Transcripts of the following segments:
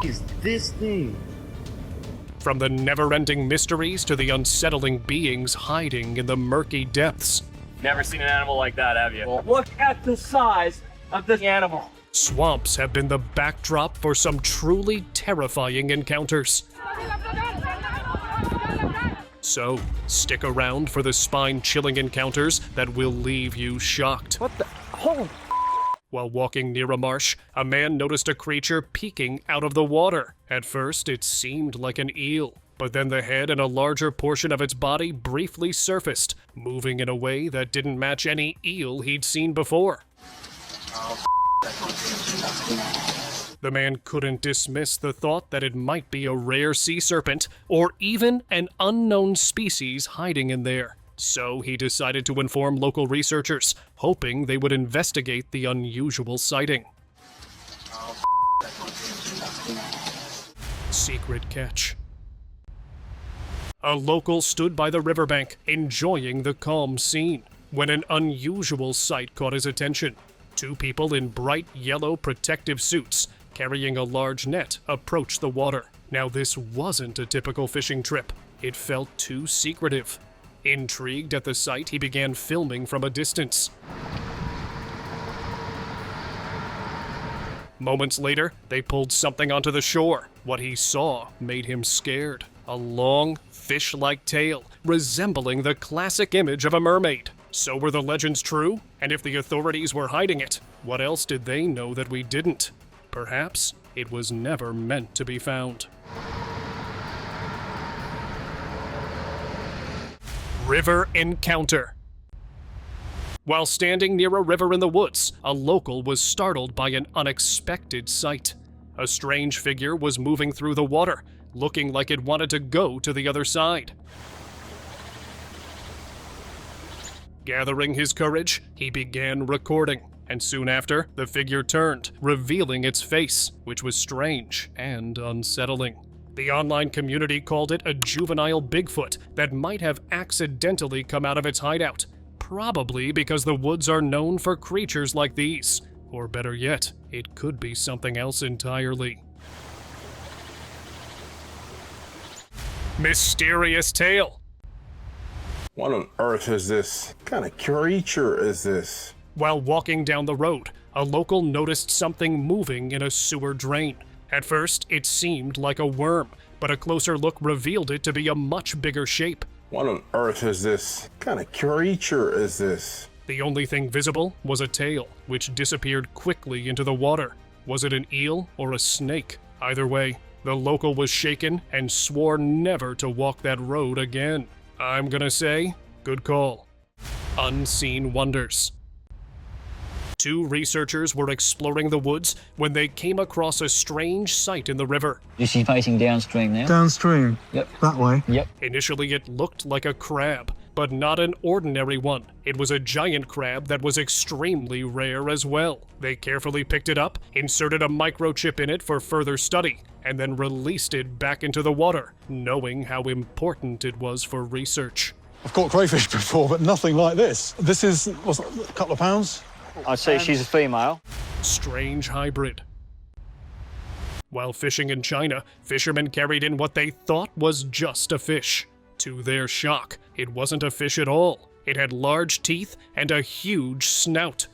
is this thing? From the never-ending mysteries to the unsettling beings hiding in the murky depths. Never seen an animal like that, have you? Well, look at the size of this animal. Swamps have been the backdrop for some truly terrifying encounters. So, stick around for the spine-chilling encounters that will leave you shocked. What the? Holy. While walking near a marsh, a man noticed a creature peeking out of the water. At first, it seemed like an eel, but then the head and a larger portion of its body briefly surfaced, moving in a way that didn't match any eel he'd seen before. The man couldn't dismiss the thought that it might be a rare sea serpent, or even an unknown species hiding in there. So he decided to inform local researchers, hoping they would investigate the unusual sighting. Secret catch. A local stood by the riverbank, enjoying the calm scene, when an unusual sight caught his attention. Two people in bright yellow protective suits, carrying a large net, approached the water. Now this wasn't a typical fishing trip. It felt too secretive. Intrigued at the sight, he began filming from a distance. Moments later, they pulled something onto the shore. What he saw made him scared. A long, fish-like tail, resembling the classic image of a mermaid. So were the legends true? And if the authorities were hiding it, what else did they know that we didn't? Perhaps it was never meant to be found. River encounter. While standing near a river in the woods, a local was startled by an unexpected sight. A strange figure was moving through the water, looking like it wanted to go to the other side. Gathering his courage, he began recording, and soon after, the figure turned, revealing its face, which was strange and unsettling. The online community called it a juvenile Bigfoot that might have accidentally come out of its hideout, probably because the woods are known for creatures like these. Or better yet, it could be something else entirely. Mysterious tale. What on earth is this? What kind of creature is this? While walking down the road, a local noticed something moving in a sewer drain. At first, it seemed like a worm, but a closer look revealed it to be a much bigger shape. What on earth is this? What kind of creature is this? The only thing visible was a tail, which disappeared quickly into the water. Was it an eel or a snake? Either way, the local was shaken and swore never to walk that road again. I'm gonna say, good call. Unseen wonders. Two researchers were exploring the woods when they came across a strange sight in the river. You see facing downstream now? Downstream? Yep. That way? Yep. Initially, it looked like a crab, but not an ordinary one. It was a giant crab that was extremely rare as well. They carefully picked it up, inserted a microchip in it for further study, and then released it back into the water, knowing how important it was for research. I've caught crayfish before, but nothing like this. This is, what's that, a couple of pounds? I'd say she's a female. Strange hybrid. While fishing in China, fishermen carried in what they thought was just a fish. To their shock, it wasn't a fish at all. It had large teeth and a huge snout.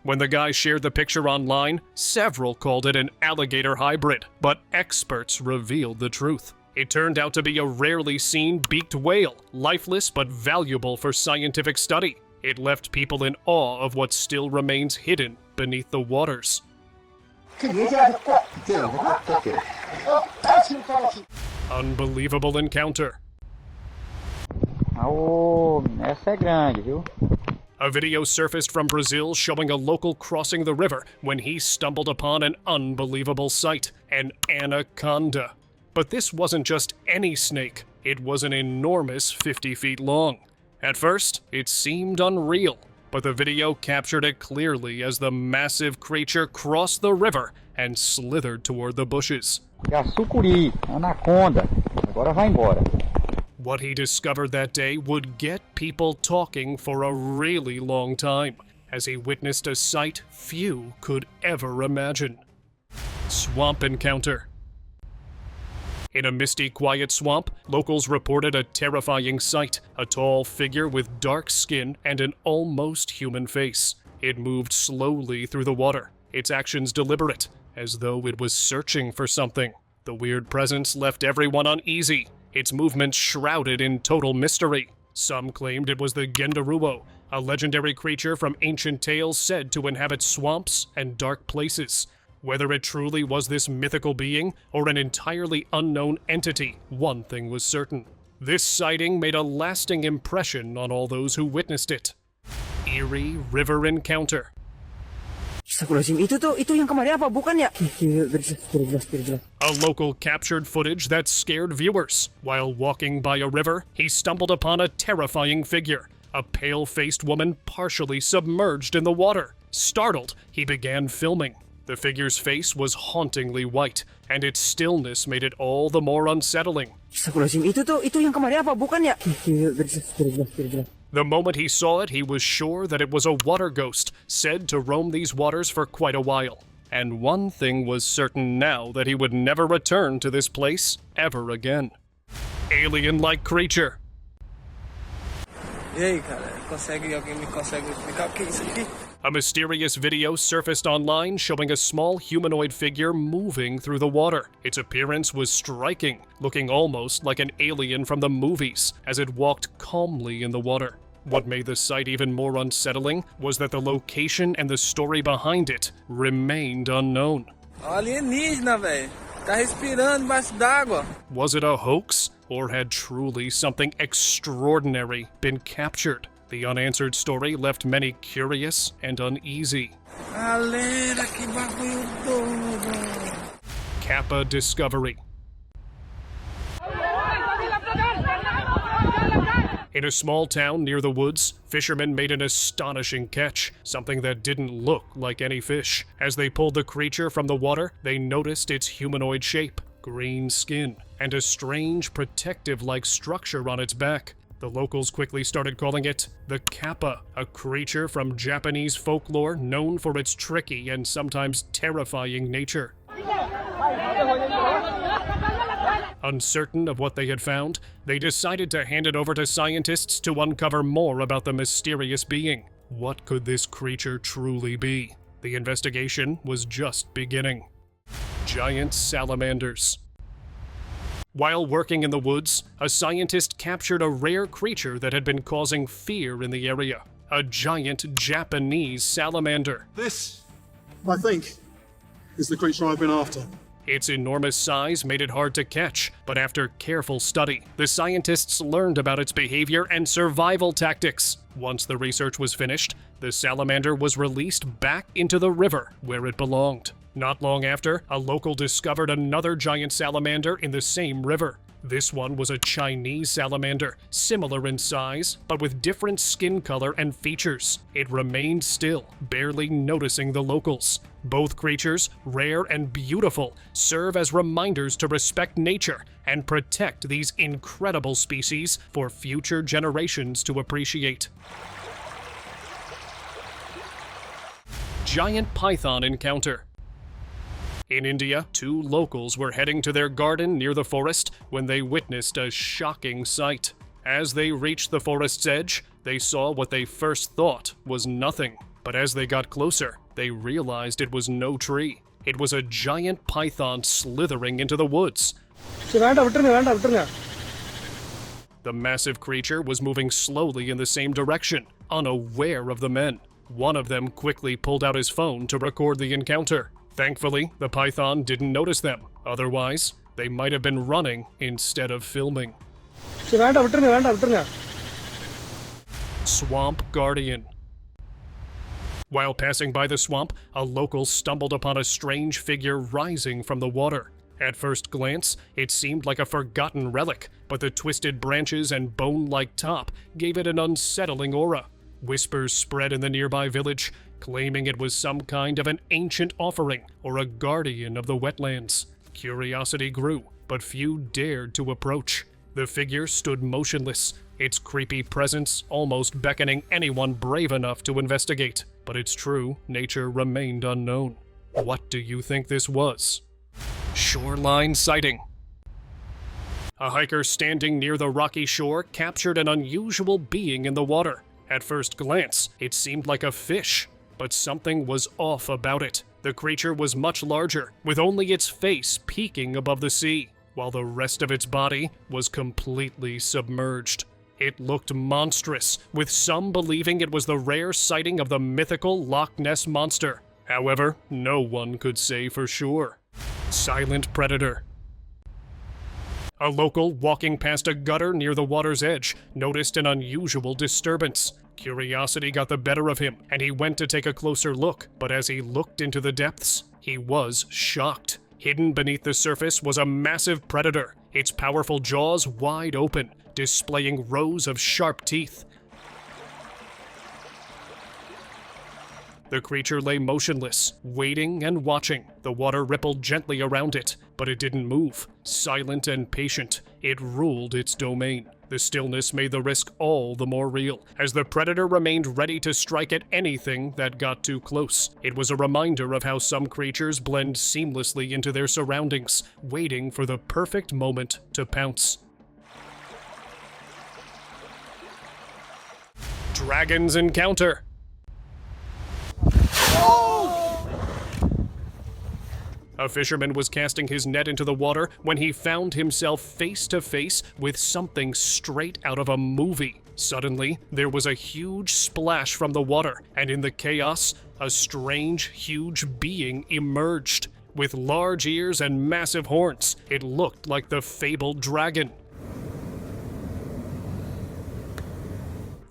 When the guy shared the picture online, several called it an alligator hybrid, but experts revealed the truth. It turned out to be a rarely seen beaked whale, lifeless but valuable for scientific study. It left people in awe of what still remains hidden beneath the waters. Unbelievable encounter. Essa é grande, viu? A video surfaced from Brazil showing a local crossing the river when he stumbled upon an unbelievable sight, an anaconda. But this wasn't just any snake, it was an enormous 50 feet long. At first, it seemed unreal, but the video captured it clearly as the massive creature crossed the river and slithered toward the bushes. Sucuri, anaconda. Agora vai embora. What he discovered that day would get people talking for a really long time. as he witnessed a sight few could ever imagine. Swamp encounter. In a misty, quiet swamp, locals reported a terrifying sight, a tall figure with dark skin and an almost human face. It moved slowly through the water, its actions deliberate, as though it was searching for something. The weird presence left everyone uneasy, its movements shrouded in total mystery. Some claimed it was the Gendaruo, a legendary creature from ancient tales said to inhabit swamps and dark places. Whether it truly was this mythical being or an entirely unknown entity, one thing was certain. This sighting made a lasting impression on all those who witnessed it. Eerie river encounter. Itu yang kemarin apa? Bukan ya? A local captured footage that scared viewers. While walking by a river, he stumbled upon a terrifying figure, a pale-faced woman partially submerged in the water. Startled, he began filming. The figure's face was hauntingly white, and its stillness made it all the more unsettling. Itu yang kemarin apa? Bukan ya? The moment he saw it, he was sure that it was a water ghost, said to roam these waters for quite a while. And one thing was certain now, that he would never return to this place ever again. Alien-like creature. E aí, cara, alguém me consegue explicar o que é isso aqui? A mysterious video surfaced online showing a small humanoid figure moving through the water. Its appearance was striking, looking almost like an alien from the movies as it walked calmly in the water. What made the sight even more unsettling was that the location and the story behind it remained unknown. Alienígena, velho. Tá respirando embaixo d'água. Was it a hoax, or had truly something extraordinary been captured? The unanswered story left many curious and uneasy. Galera, que bagulho doido. Kappa discovery. In a small town near the woods, fishermen made an astonishing catch, something that didn't look like any fish. As they pulled the creature from the water, they noticed its humanoid shape, green skin, and a strange protective-like structure on its back. The locals quickly started calling it the Kappa, a creature from Japanese folklore known for its tricky and sometimes terrifying nature. Uncertain of what they had found, they decided to hand it over to scientists to uncover more about the mysterious being. What could this creature truly be? The investigation was just beginning. Giant salamanders. While working in the woods, a scientist captured a rare creature that had been causing fear in the area. A giant Japanese salamander. This, I think, is the creature I've been after. Its enormous size made it hard to catch, but after careful study, the scientists learned about its behavior and survival tactics. Once the research was finished, the salamander was released back into the river where it belonged. Not long after, a local discovered another giant salamander in the same river. This one was a Chinese salamander, similar in size, but with different skin color and features. It remained still, barely noticing the locals. Both creatures, rare and beautiful, serve as reminders to respect nature and protect these incredible species for future generations to appreciate. Giant python encounter. In India, two locals were heading to their garden near the forest when they witnessed a shocking sight. As they reached the forest's edge, they saw what they first thought was nothing. But as they got closer, they realized it was no tree. It was a giant python slithering into the woods. The massive creature was moving slowly in the same direction, unaware of the men. One of them quickly pulled out his phone to record the encounter. Thankfully, the python didn't notice them. Otherwise, they might have been running instead of filming. Swamp Guardian. While passing by the swamp, a local stumbled upon a strange figure rising from the water. At first glance, it seemed like a forgotten relic, but the twisted branches and bone-like top gave it an unsettling aura. Whispers spread in the nearby village, claiming it was some kind of an ancient offering or a guardian of the wetlands. Curiosity grew, but few dared to approach. The figure stood motionless, its creepy presence almost beckoning anyone brave enough to investigate. But it's true, nature remained unknown. What do you think this was? Shoreline sighting. A hiker standing near the rocky shore captured an unusual being in the water. At first glance, it seemed like a fish, but something was off about it. The creature was much larger, with only its face peeking above the sea, while the rest of its body was completely submerged. It looked monstrous, with some believing it was the rare sighting of the mythical Loch Ness monster. However, no one could say for sure. Silent predator. A local walking past a gutter near the water's edge noticed an unusual disturbance. Curiosity got the better of him, and he went to take a closer look, but as he looked into the depths, he was shocked. Hidden beneath the surface was a massive predator, its powerful jaws wide open, displaying rows of sharp teeth. The creature lay motionless, waiting and watching. The water rippled gently around it, but it didn't move. Silent and patient, it ruled its domain. The stillness made the risk all the more real, as the predator remained ready to strike at anything that got too close. It was a reminder of how some creatures blend seamlessly into their surroundings, waiting for the perfect moment to pounce. Dragon's encounter. A fisherman was casting his net into the water when he found himself face to face with something straight out of a movie. Suddenly, there was a huge splash from the water, and in the chaos, a strange, huge being emerged. With large ears and massive horns, it looked like the fabled dragon.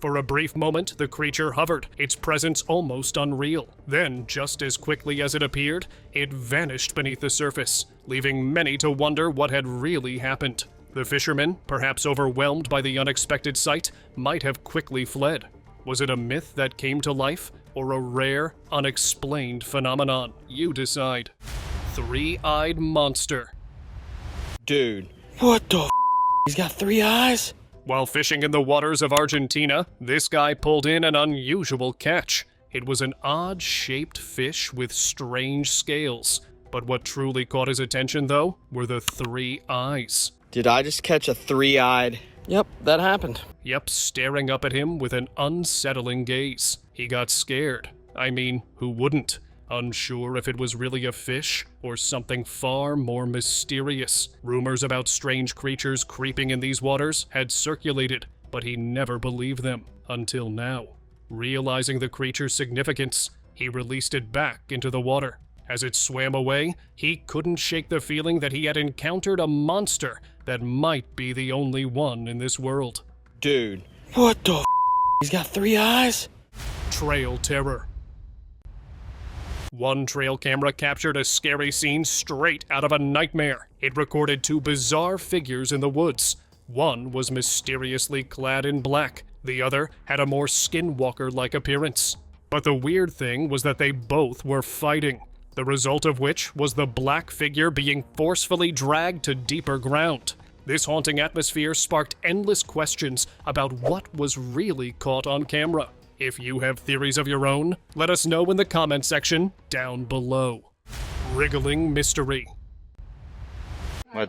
For a brief moment, the creature hovered, its presence almost unreal. Then, just as quickly as it appeared, it vanished beneath the surface, leaving many to wonder what had really happened. The fisherman, perhaps overwhelmed by the unexpected sight, might have quickly fled. Was it a myth that came to life, or a rare, unexplained phenomenon? You decide. Three-eyed monster. Dude, what the f***? He's got 3 eyes? While fishing in the waters of Argentina, this guy pulled in an unusual catch. It was an odd-shaped fish with strange scales. But what truly caught his attention, though, were the 3 eyes. Did I just catch a 3-eyed? Yep, that happened. Yep, staring up at him with an unsettling gaze. He got scared. I mean, who wouldn't? Unsure if it was really a fish or something far more mysterious. Rumors about strange creatures creeping in these waters had circulated, but he never believed them until now. Realizing the creature's significance, he released it back into the water. As it swam away, he couldn't shake the feeling that he had encountered a monster that might be the only one in this world. Dude, what the f***? He's got 3 eyes? Trail terror. One trail camera captured a scary scene straight out of a nightmare. It recorded 2 bizarre figures in the woods. One was mysteriously clad in black. The other had a more skinwalker-like appearance. But the weird thing was that they both were fighting, the result of which was the black figure being forcefully dragged to deeper ground. This haunting atmosphere sparked endless questions about what was really caught on camera. If you have theories of your own, let us know in the comment section down below. Wriggling mystery. A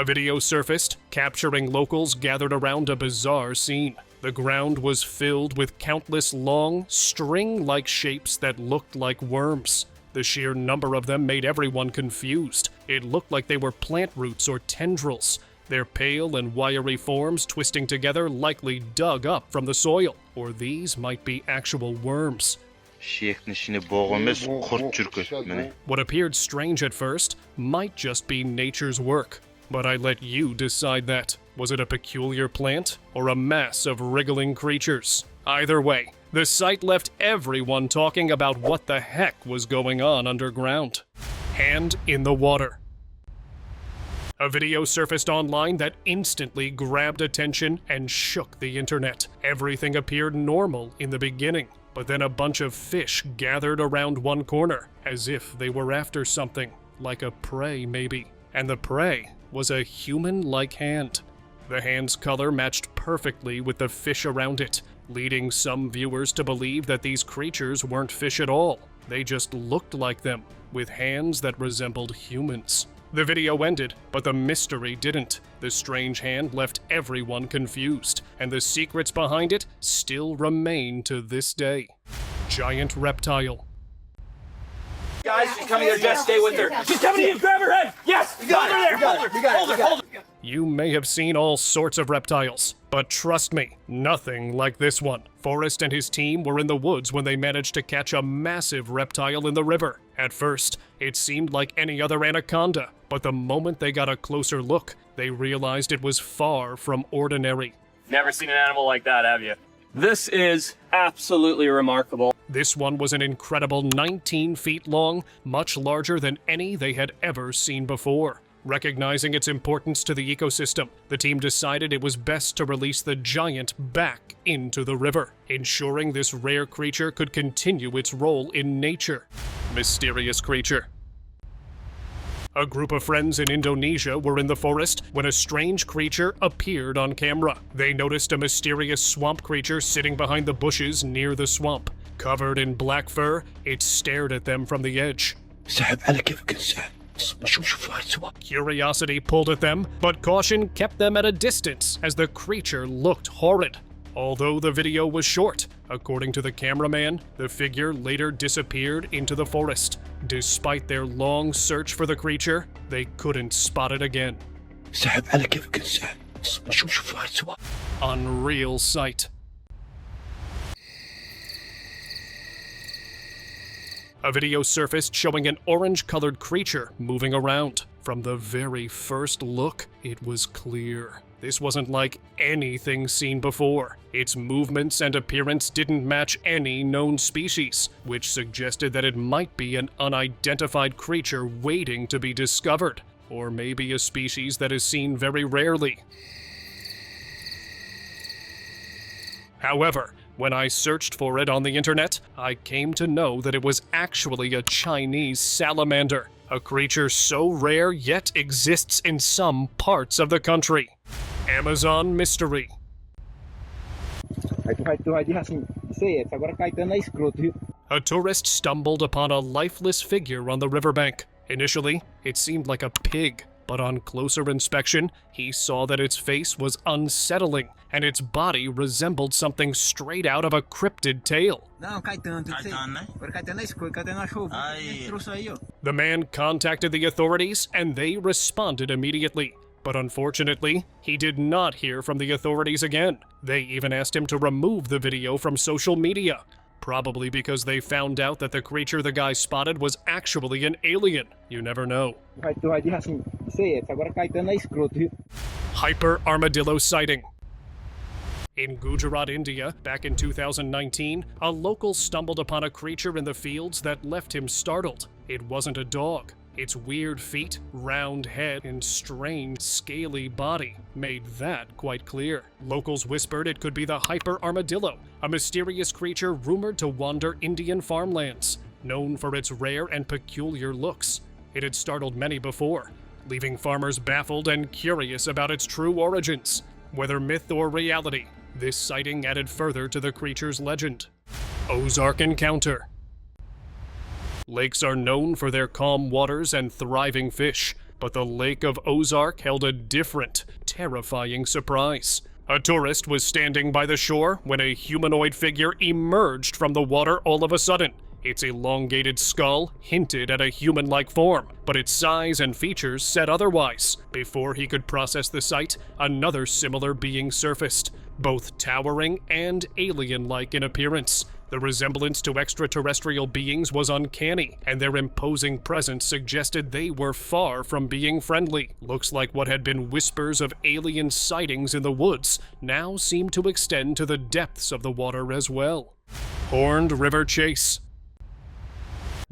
video surfaced, capturing locals gathered around a bizarre scene. The ground was filled with countless long, string-like shapes that looked like worms. The sheer number of them made everyone confused. It looked like they were plant roots or tendrils, their pale and wiry forms twisting together likely dug up from the soil. Or these might be actual worms. What appeared strange at first might just be nature's work, but I let you decide that. Was it a peculiar plant or a mass of wriggling creatures? Either way, the sight left everyone talking about what the heck was going on underground. Hand in the water. A video surfaced online that instantly grabbed attention and shook the internet. Everything appeared normal in the beginning, but then a bunch of fish gathered around one corner, as if they were after something, like a prey maybe. and the prey was a human-like hand. The hand's color matched perfectly with the fish around it, leading some viewers to believe that these creatures weren't fish at all. They just looked like them, with hands that resembled humans. The video ended, but the mystery didn't. The strange hand left everyone confused, and the secrets behind it still remain to this day. Giant reptile. Guys, she's coming here, Jess, stay with her. She's coming to you, grab her head! Yes! You got her! Hold her! You may have seen all sorts of reptiles, but trust me, nothing like this one. Forrest and his team were in the woods when they managed to catch a massive reptile in the river. At first, it seemed like any other anaconda, but the moment they got a closer look, they realized it was far from ordinary. Never seen an animal like that, have you? This is absolutely remarkable. This one was an incredible 19 feet long, much larger than any they had ever seen before. Recognizing its importance to the ecosystem, the team decided it was best to release the giant back into the river, ensuring this rare creature could continue its role in nature. Mysterious creature. A group of friends in Indonesia were in the forest when a strange creature appeared on camera. They noticed a mysterious swamp creature sitting behind the bushes near the swamp. Covered in black fur, it stared at them from the edge. Curiosity pulled at them, but caution kept them at a distance as the creature looked horrid. Although the video was short, according to the cameraman, the figure later disappeared into the forest. Despite their long search for the creature, they couldn't spot it again. Unreal sight. A video surfaced showing an orange-colored creature moving around. From the very first look, it was clear. This wasn't like anything seen before. Its movements and appearance didn't match any known species, which suggested that it might be an unidentified creature waiting to be discovered, or maybe a species that is seen very rarely. However, when I searched for it on the internet, I came to know that it was actually a Chinese salamander, a creature so rare yet exists in some parts of the country. Amazon mystery. A tourist stumbled upon a lifeless figure on the riverbank. Initially, it seemed like a pig, but on closer inspection, he saw that its face was unsettling, and its body resembled something straight out of a cryptid tale. The man contacted the authorities, and they responded immediately. But unfortunately, he did not hear from the authorities again. They even asked him to remove the video from social media, probably because they found out that the creature the guy spotted was actually an alien. You never know. Hyper armadillo sighting. In Gujarat, India, back in 2019, a local stumbled upon a creature in the fields that left him startled. It wasn't a dog. Its weird feet, round head, and strange, scaly body made that quite clear. Locals whispered it could be the hyper armadillo, a mysterious creature rumored to wander Indian farmlands, known for its rare and peculiar looks. It had startled many before, leaving farmers baffled and curious about its true origins. Whether myth or reality, this sighting added further to the creature's legend. Ozark encounter. Lakes are known for their calm waters and thriving fish, but the Lake of Ozark held a different, terrifying surprise. A tourist was standing by the shore when a humanoid figure emerged from the water all of a sudden. Its elongated skull hinted at a human-like form, but its size and features said otherwise. Before he could process the sight, another similar being surfaced, both towering and alien-like in appearance. The resemblance to extraterrestrial beings was uncanny, and their imposing presence suggested they were far from being friendly. Looks like what had been whispers of alien sightings in the woods now seemed to extend to the depths of the water as well. Horned river chase.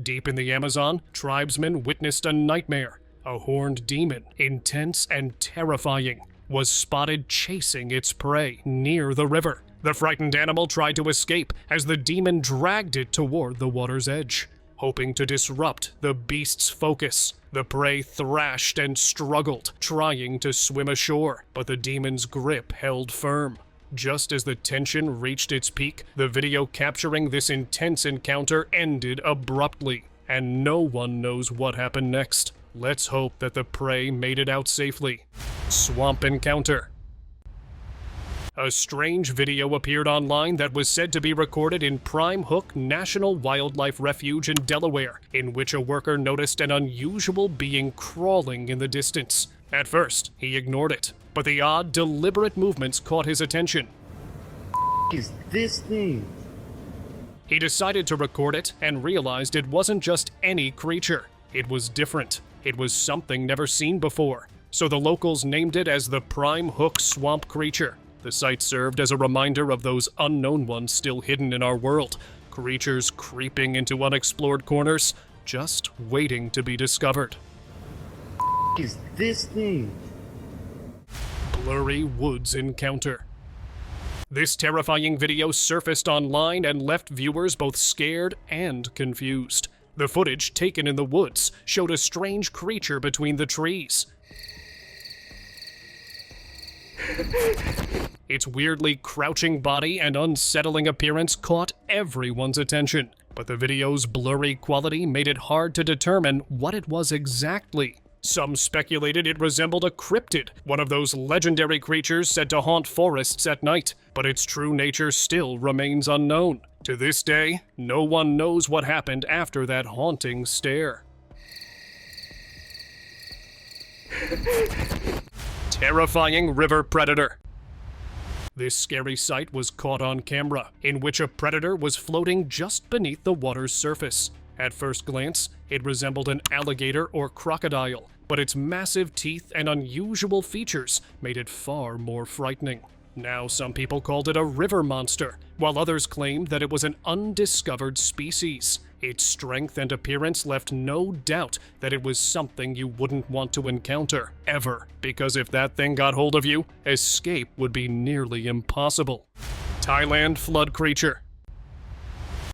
Deep in the Amazon, tribesmen witnessed a nightmare. A horned demon, intense and terrifying, was spotted chasing its prey near the river. The frightened animal tried to escape as the demon dragged it toward the water's edge. Hoping to disrupt the beast's focus, the The prey thrashed and struggled, trying to swim ashore, but the demon's grip held firm. Just as the tension reached its peak, the video capturing this intense encounter ended abruptly, and no one knows what happened next. Let's hope that the prey made it out safely. Swamp encounter. A strange video appeared online that was said to be recorded in Prime Hook National Wildlife Refuge in Delaware, in which a worker noticed an unusual being crawling in the distance. At first, he ignored it, but the odd, deliberate movements caught his attention. Is this thing? He decided to record it and realized it wasn't just any creature. It was different. It was something never seen before. So the locals named it as the Prime Hook Swamp Creature. The site served as a reminder of those unknown ones still hidden in our world. Creatures creeping into unexplored corners, just waiting to be discovered. Is this thing? Blurry Woods encounter. This terrifying video surfaced online and left viewers both scared and confused. The footage, taken in the woods, showed a strange creature between the trees. Its weirdly crouching body and unsettling appearance caught everyone's attention, but the video's blurry quality made it hard to determine what it was exactly. Some speculated it resembled a cryptid, one of those legendary creatures said to haunt forests at night, but its true nature still remains unknown. To this day, no one knows what happened after that haunting stare. Terrifying river predator. This scary sight was caught on camera, in which a predator was floating just beneath the water's surface. At first glance, it resembled an alligator or crocodile, but its massive teeth and unusual features made it far more frightening. Now some people called it a river monster, while others claimed that it was an undiscovered species. Its strength and appearance left no doubt that it was something you wouldn't want to encounter, ever, because if that thing got hold of you, escape would be nearly impossible. Thailand flood creature.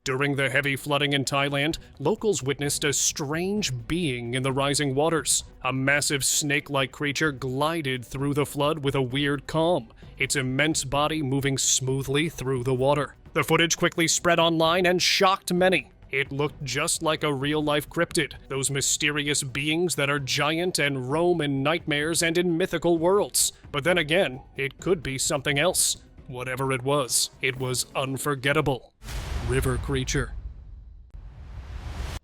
During the heavy flooding in Thailand, locals witnessed a strange being in the rising waters. A massive snake-like creature glided through the flood with a weird calm, its immense body moving smoothly through the water. The footage quickly spread online and shocked many. It looked just like a real-life cryptid, those mysterious beings that are giant and roam in nightmares and in mythical worlds. But then again, it could be something else. Whatever it was unforgettable. River creature.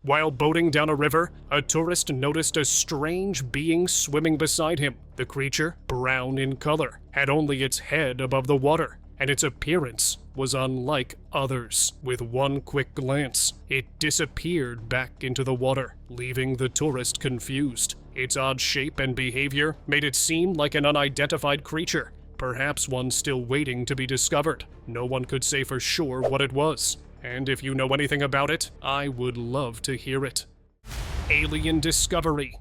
While boating down a river, a tourist noticed a strange being swimming beside him. The creature, brown in color, had only its head above the water, and its appearance was unlike others. With one quick glance, it disappeared back into the water, leaving the tourist confused. Its odd shape and behavior made it seem like an unidentified creature, perhaps one still waiting to be discovered. No one could say for sure what it was, and if you know anything about it, I would love to hear it. Alien discovery.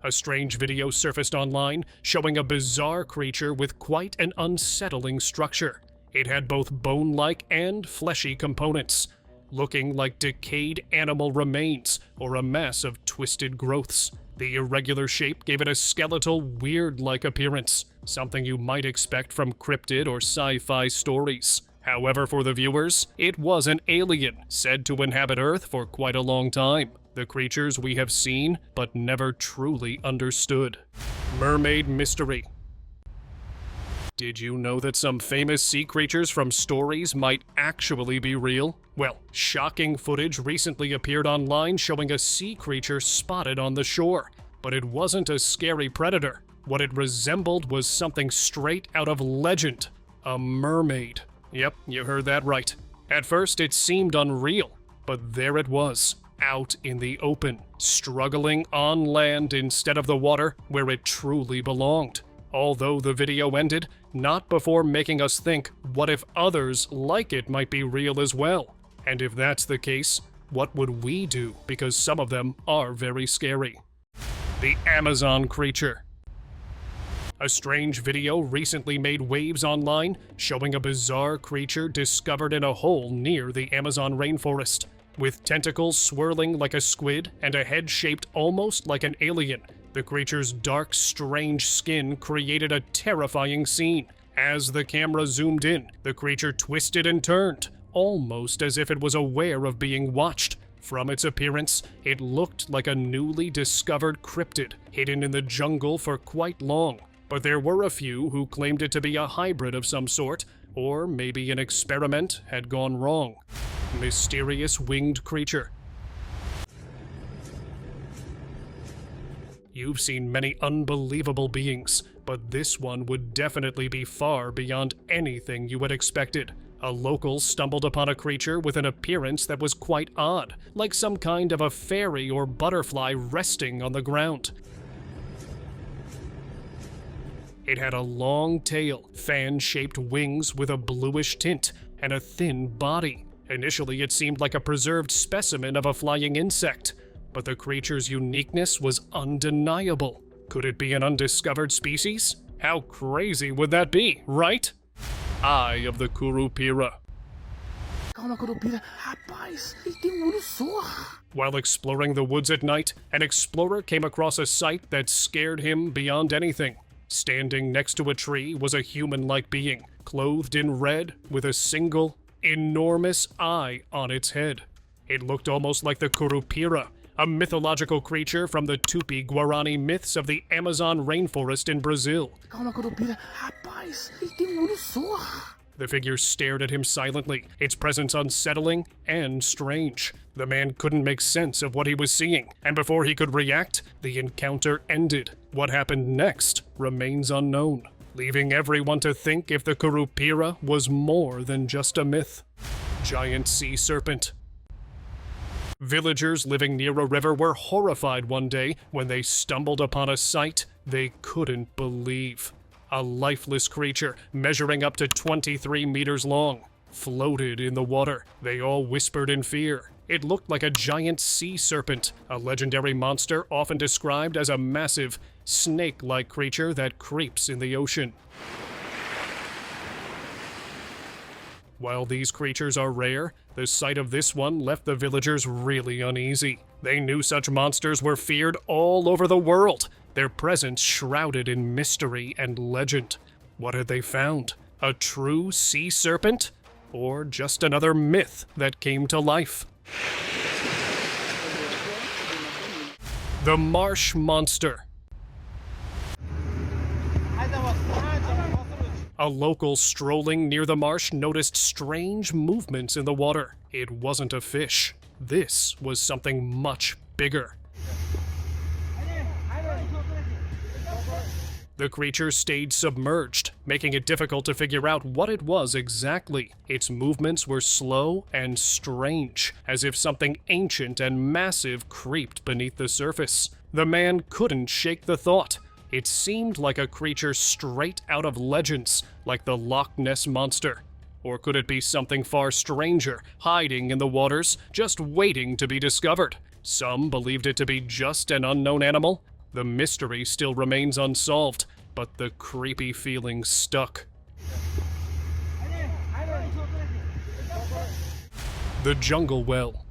A strange video surfaced online showing a bizarre creature with quite an unsettling structure. It had both bone-like and fleshy components, looking like decayed animal remains or a mass of twisted growths. The irregular shape gave it a skeletal, weird-like appearance, something you might expect from cryptid or sci-fi stories. However, for the viewers, it was an alien, said to inhabit Earth for quite a long time. The creatures we have seen, but never truly understood. Mermaid mystery. Did you know that some famous sea creatures from stories might actually be real? Well, shocking footage recently appeared online showing a sea creature spotted on the shore. But it wasn't a scary predator. What it resembled was something straight out of legend. A mermaid. Yep, you heard that right. At first, it seemed unreal, but there it was, out in the open, struggling on land instead of the water where it truly belonged. Although the video ended, not before making us think, what if others like it might be real as well? And if that's the case, what would we do? Because some of them are very scary. The Amazon creature. A strange video recently made waves online showing a bizarre creature discovered in a hole near the Amazon rainforest. With tentacles swirling like a squid and a head shaped almost like an alien, the creature's dark, strange skin created a terrifying scene. As the camera zoomed in, the creature twisted and turned, almost as if it was aware of being watched. From its appearance, it looked like a newly discovered cryptid, hidden in the jungle for quite long. But there were a few who claimed it to be a hybrid of some sort, or maybe an experiment had gone wrong. Mysterious winged creature. You've seen many unbelievable beings, but this one would definitely be far beyond anything you had expected. A local stumbled upon a creature with an appearance that was quite odd, like some kind of a fairy or butterfly resting on the ground. It had a long tail, fan-shaped wings with a bluish tint, and a thin body. Initially, it seemed like a preserved specimen of a flying insect, but the creature's uniqueness was undeniable. Could it be an undiscovered species? How crazy would that be, right? Eye of the Kurupira. While exploring the woods at night, an explorer came across a sight that scared him beyond anything. Standing next to a tree was a human-like being, clothed in red with a single, enormous eye on its head. It looked almost like the Kurupira, a mythological creature from the Tupi-Guarani myths of the Amazon rainforest in Brazil. The figure stared at him silently, its presence unsettling and strange. The man couldn't make sense of what he was seeing, and before he could react, the encounter ended. What happened next remains unknown, leaving everyone to think if the Kurupira was more than just a myth. Giant sea serpent. Villagers living near a river were horrified one day when they stumbled upon a sight they couldn't believe. A lifeless creature measuring up to 23 meters long floated in the water. They all whispered in fear. It looked like a giant sea serpent, a legendary monster often described as a massive, snake-like creature that creeps in the ocean. While these creatures are rare, the sight of this one left the villagers really uneasy. They knew such monsters were feared all over the world, their presence shrouded in mystery and legend. What had they found? A true sea serpent? Or just another myth that came to life? The Marsh Monster. A local strolling near the marsh noticed strange movements in the water. It wasn't a fish. This was something much bigger. The creature stayed submerged, making it difficult to figure out what it was exactly. Its movements were slow and strange, as if something ancient and massive creeped beneath the surface. The man couldn't shake the thought. It seemed like a creature straight out of legends, like the Loch Ness Monster. Or could it be something far stranger, hiding in the waters, just waiting to be discovered? Some believed it to be just an unknown animal. The mystery still remains unsolved, but the creepy feeling stuck. The Jungle Well.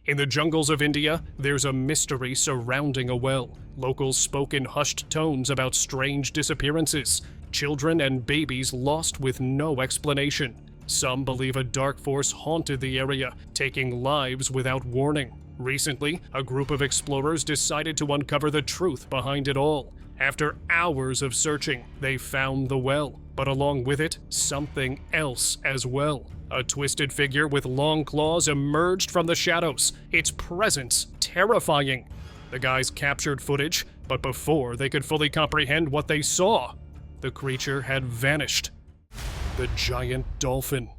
In the jungles of India, there's a mystery surrounding a well. Locals spoke in hushed tones about strange disappearances, children and babies lost with no explanation. Some believe a dark force haunted the area, taking lives without warning. Recently, a group of explorers decided to uncover the truth behind it all. After hours of searching, they found the well, but along with it, something else as well. A twisted figure with long claws emerged from the shadows, its presence terrifying. The guys captured footage, but before they could fully comprehend what they saw, the creature had vanished. The giant dolphin.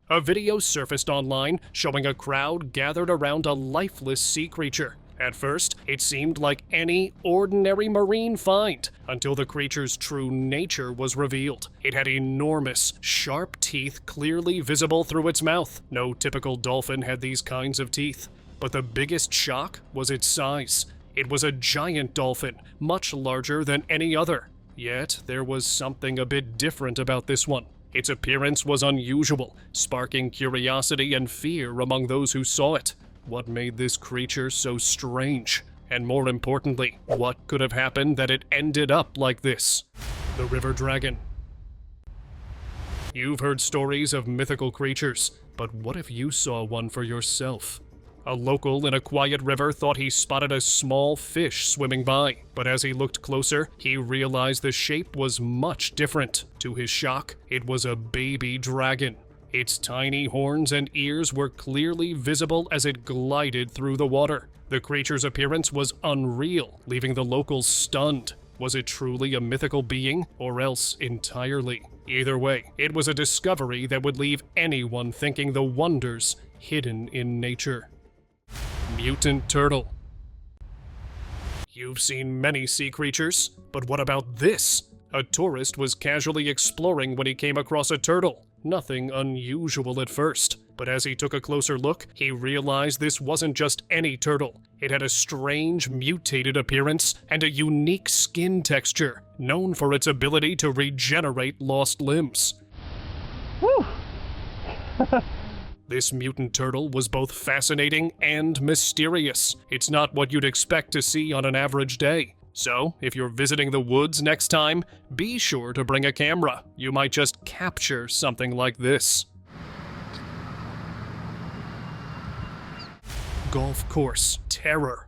A video surfaced online showing a crowd gathered around a lifeless sea creature. At first, it seemed like any ordinary marine find, until the creature's true nature was revealed. It had enormous, sharp teeth clearly visible through its mouth. No typical dolphin had these kinds of teeth. But the biggest shock was its size. It was a giant dolphin, much larger than any other. Yet, there was something a bit different about this one. Its appearance was unusual, sparking curiosity and fear among those who saw it. What made this creature so strange? And more importantly, what could have happened that it ended up like this? The river dragon. You've heard stories of mythical creatures, but what if you saw one for yourself? A local in a quiet river thought he spotted a small fish swimming by, but as he looked closer, he realized the shape was much different. To his shock, it was a baby dragon. Its tiny horns and ears were clearly visible as it glided through the water. The creature's appearance was unreal, leaving the locals stunned. Was it truly a mythical being, or else entirely? Either way, it was a discovery that would leave anyone thinking the wonders hidden in nature. Mutant turtle. You've seen many sea creatures, but what about this? A tourist was casually exploring when he came across a turtle. Nothing unusual at first, but as he took a closer look, he realized this wasn't just any turtle. It had a strange, mutated appearance and a unique skin texture, known for its ability to regenerate lost limbs. Woo! This mutant turtle was both fascinating and mysterious. It's not what you'd expect to see on an average day. So, if you're visiting the woods next time, be sure to bring a camera. You might just capture something like this. Golf course terror.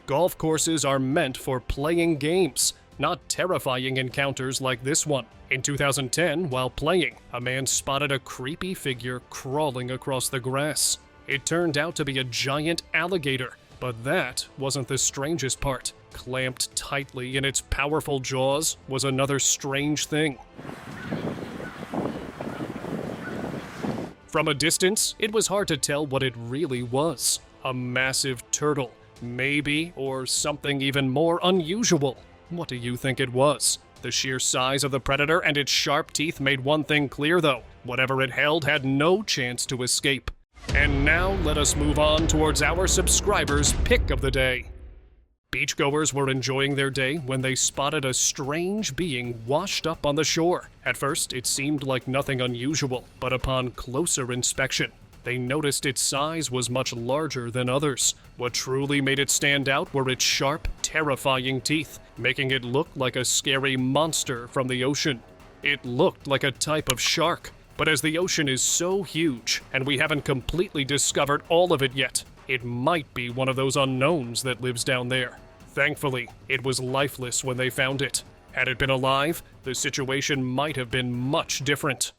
Golf courses are meant for playing games, not terrifying encounters like this one. In 2010, while playing, a man spotted a creepy figure crawling across the grass. It turned out to be a giant alligator, but that wasn't the strangest part. Clamped tightly in its powerful jaws was another strange thing. From a distance, it was hard to tell what it really was. A massive turtle, maybe, or something even more unusual. What do you think it was? The sheer size of the predator and its sharp teeth made one thing clear though. Whatever it held had no chance to escape. And now let us move on towards our subscribers' pick of the day. Beachgoers were enjoying their day when they spotted a strange being washed up on the shore. At first, it seemed like nothing unusual, but upon closer inspection, they noticed its size was much larger than others. What truly made it stand out were its sharp, terrifying teeth, making it look like a scary monster from the ocean. It looked like a type of shark, but as the ocean is so huge, and we haven't completely discovered all of it yet, it might be one of those unknowns that lives down there. Thankfully, it was lifeless when they found it. Had it been alive, the situation might have been much different.